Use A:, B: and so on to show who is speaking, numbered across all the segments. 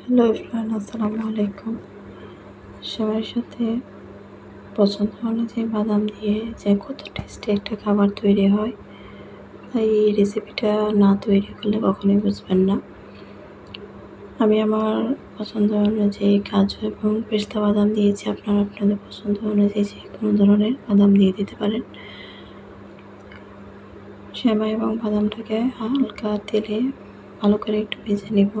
A: Hello everyone, আসসালামু আলাইকুম। সবার সাথে পছন্দ অনুযায়ী বাদাম দিয়ে যে কত টেস্টি একটা খাবার তৈরি হয়, তাই এই রেসিপিটা না তৈরি করলে কখনোই বুঝবেন না। আমি আমার পছন্দ অনুযায়ী কাজু এবং পেস্তা বাদাম দিয়েছি। আপনারা আপনাদের পছন্দ অনুযায়ী যে কোনো ধরনের বাদাম দিয়ে দিতে পারেন। সেমাই এবং বাদামটাকে হালকা তেলে ভালো করে একটু ভেজে নেব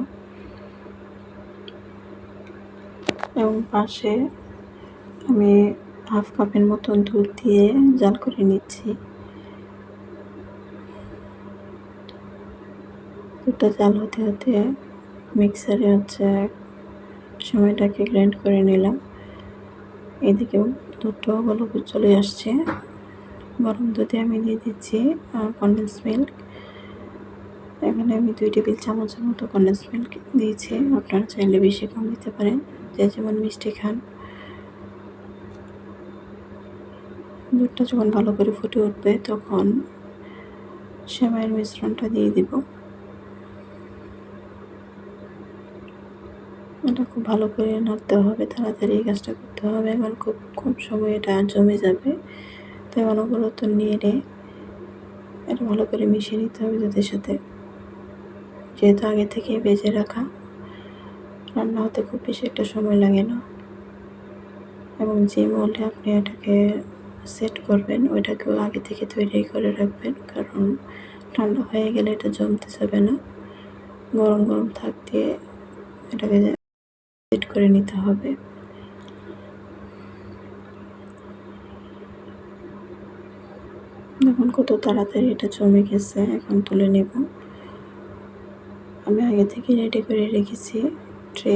A: এবং পাশে আমি হাফ কাপের মতন দুধ দিয়ে জাল করে নিচ্ছি। দুধটা জাল হতে হতে মিক্সারে সময়টাকে গ্রাইন্ড করে নিলাম। এদিকেও দুধটাও ভালো করে চলে আসছে। গরম দুধে আমি দিয়ে দিচ্ছি কনডেন্স মিল্ক। এখানে আমি 2 টেবিল চামচের মতো কনডেন্স মিল্ক দিয়েছি। আপনারা চাইলে বেশি কম দিতে পারেন, যে যেমন মিষ্টি খান। দুধটা যখন ভালো করে ফুটে উঠবে তখন সেমাইয়ের মিশ্রণটা দিয়ে দিব। এটা খুব ভালো করে নাড়তে হবে, তাড়াতাড়ি এই কাজটা করতে হবে, কারণ খুব কম সময়ে এটা জমে যাবে। তাই অনবরত নেড়ে এটা ভালো করে মিশিয়ে নিতে হবে দুধের সাথে। যেহেতু আগে থেকে ভেজে রাখা, রান্না হতে খুব বেশি একটা সময় লাগে না। এবং যে মোল্ডে আপনি এটাকে সেট করবেন ওইটাকেও আগে থেকে তৈরি করে রাখবেন, কারণ ঠান্ডা হয়ে গেলে এটা জমতে যাবে না। গরম গরম থাকতে এটাকে সেট করে নিতে হবে। দেখুন কত তাড়াতাড়ি এটা জমে গেছে। এখন তুলে নেব। আমি আগে থেকে রেডি করে রেখেছি ট্রে।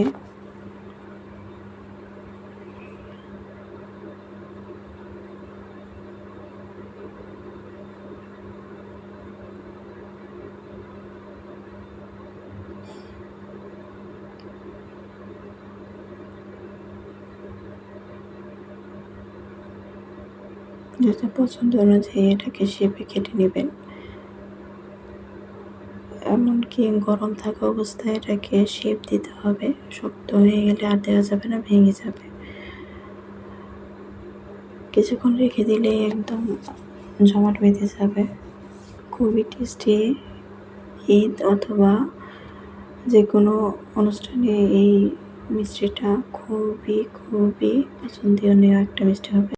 A: যেটা পছন্দ অনুযায়ী এটাকে শেপে কেটে নেবেন। এমনকি গরম থাকা অবস্থায় এটাকে শেপ দিতে হবে। শক্ত হয়ে গেলে আর দেওয়া যাবে না, ভেঙে যাবে। কিছুক্ষণ রেখে দিলে একদম জমাট বেঁধে যাবে। খুবই টেস্টি। ঈদ অথবা যে কোনো অনুষ্ঠানে এই মিষ্টিটা খুবই পছন্দনীয় একটা মিষ্টি হবে।